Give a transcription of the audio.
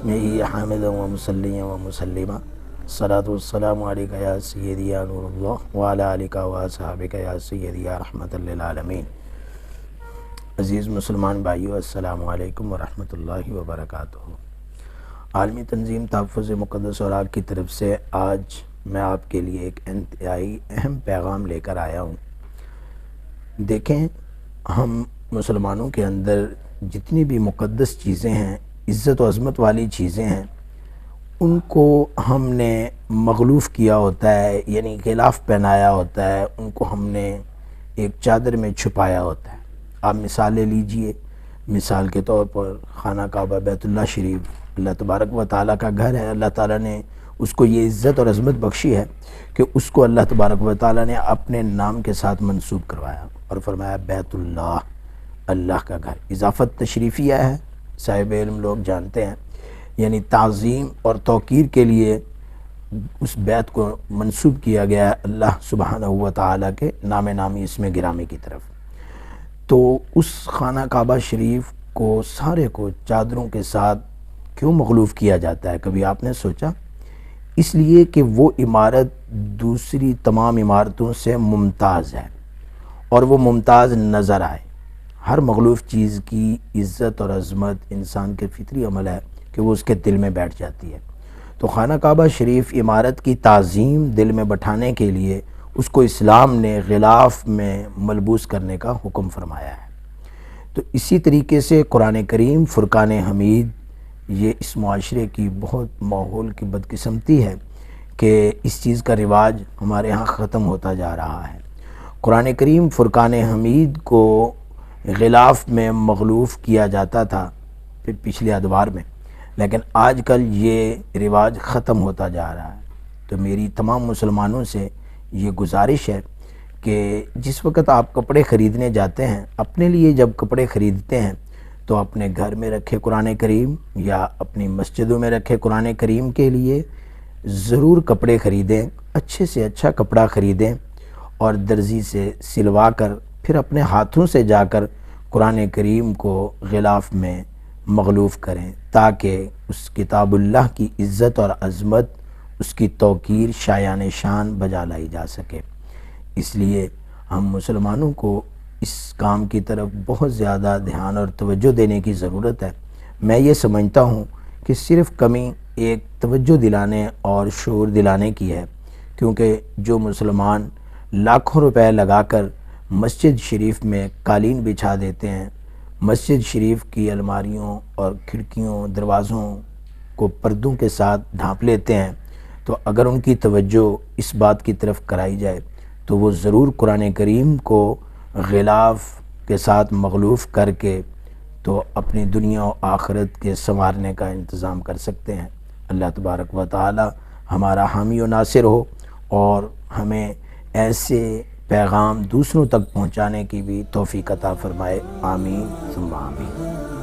بسمہ حامدا و مسلیہ و مسلمہ الصلاۃ والسلام علیکہ یا سیدی یا نور اللہ وعلی آلکہ و اصحابکہ یا سیدی یا رحمۃ للعالمین۔ عزیز مسلمان بھائیو، السلام علیکم ورحمۃ اللہ وبرکاتہ۔ عالمی تنظیم تحفظ مقدس اوراق کی طرف سے آج میں آپ کے لیے ایک انتہائی اہم پیغام لے کر آیا ہوں۔ دیکھیں، ہم مسلمانوں کے اندر جتنی بھی مقدس چیزیں ہیں، عزت و عظمت والی چیزیں ہیں، ان کو ہم نے مغلوف کیا ہوتا ہے، یعنی غلاف پہنایا ہوتا ہے، ان کو ہم نے ایک چادر میں چھپایا ہوتا ہے۔ آپ مثال لے لیجئے، مثال کے طور پر خانہ کعبہ بیت اللہ شریف اللہ تبارک و تعالیٰ کا گھر ہے۔ اللہ تعالیٰ نے اس کو یہ عزت اور عظمت بخشی ہے کہ اس کو اللہ تبارک و تعالیٰ نے اپنے نام کے ساتھ منسوب کروایا اور فرمایا بیت اللہ، اللہ کا گھر۔ اضافت تشریفیہ ہے، صاحب علم لوگ جانتے ہیں، یعنی تعظیم اور توقیر کے لیے اس بیت کو منسوب کیا گیا ہے اللہ سبحانہ و تعالیٰ کے نام نامی اسم گرامی کی طرف۔ تو اس خانہ کعبہ شریف کو سارے کو چادروں کے ساتھ کیوں مغلوف کیا جاتا ہے؟ کبھی آپ نے سوچا؟ اس لیے کہ وہ عمارت دوسری تمام عمارتوں سے ممتاز ہے اور وہ ممتاز نظر آئے۔ ہر مغلوف چیز کی عزت اور عظمت انسان کے فطری عمل ہے کہ وہ اس کے دل میں بیٹھ جاتی ہے۔ تو خانہ کعبہ شریف عمارت کی تعظیم دل میں بٹھانے کے لیے اس کو اسلام نے غلاف میں ملبوس کرنے کا حکم فرمایا ہے۔ تو اسی طریقے سے قرآن کریم فرقان حمید، یہ اس معاشرے کی بہت ماحول کی بدقسمتی ہے کہ اس چیز کا رواج ہمارے ہاں ختم ہوتا جا رہا ہے۔ قرآن کریم فرقان حمید کو غلاف میں مغلوف کیا جاتا تھا پھر پچھلے ادوار میں، لیکن آج کل یہ رواج ختم ہوتا جا رہا ہے۔ تو میری تمام مسلمانوں سے یہ گزارش ہے کہ جس وقت آپ کپڑے خریدنے جاتے ہیں، اپنے لیے جب کپڑے خریدتے ہیں تو اپنے گھر میں رکھے قرآن کریم یا اپنی مسجدوں میں رکھے قرآن کریم کے لیے ضرور کپڑے خریدیں، اچھے سے اچھا کپڑا خریدیں اور درزی سے سلوا کر پھر اپنے ہاتھوں سے جا کر قرآن کریم کو غلاف میں مغلوف کریں، تاکہ اس کتاب اللہ کی عزت اور عظمت، اس کی توقیر شایان شان بجا لائی جا سکے۔ اس لیے ہم مسلمانوں کو اس کام کی طرف بہت زیادہ دھیان اور توجہ دینے کی ضرورت ہے۔ میں یہ سمجھتا ہوں کہ صرف کمی ایک توجہ دلانے اور شعور دلانے کی ہے، کیونکہ جو مسلمان لاکھوں روپے لگا کر مسجد شریف میں قالین بچھا دیتے ہیں، مسجد شریف کی الماریوں اور کھڑکیوں دروازوں کو پردوں کے ساتھ ڈھانپ لیتے ہیں، تو اگر ان کی توجہ اس بات کی طرف کرائی جائے تو وہ ضرور قرآن کریم کو غلاف کے ساتھ مغلوف کر کے تو اپنی دنیا و آخرت کے سنوارنے کا انتظام کر سکتے ہیں۔ اللہ تبارک و تعالی ہمارا حامی و ناصر ہو اور ہمیں ایسے پیغام دوسروں تک پہنچانے کی بھی توفیق عطا فرمائے۔ آمین ثم آمین۔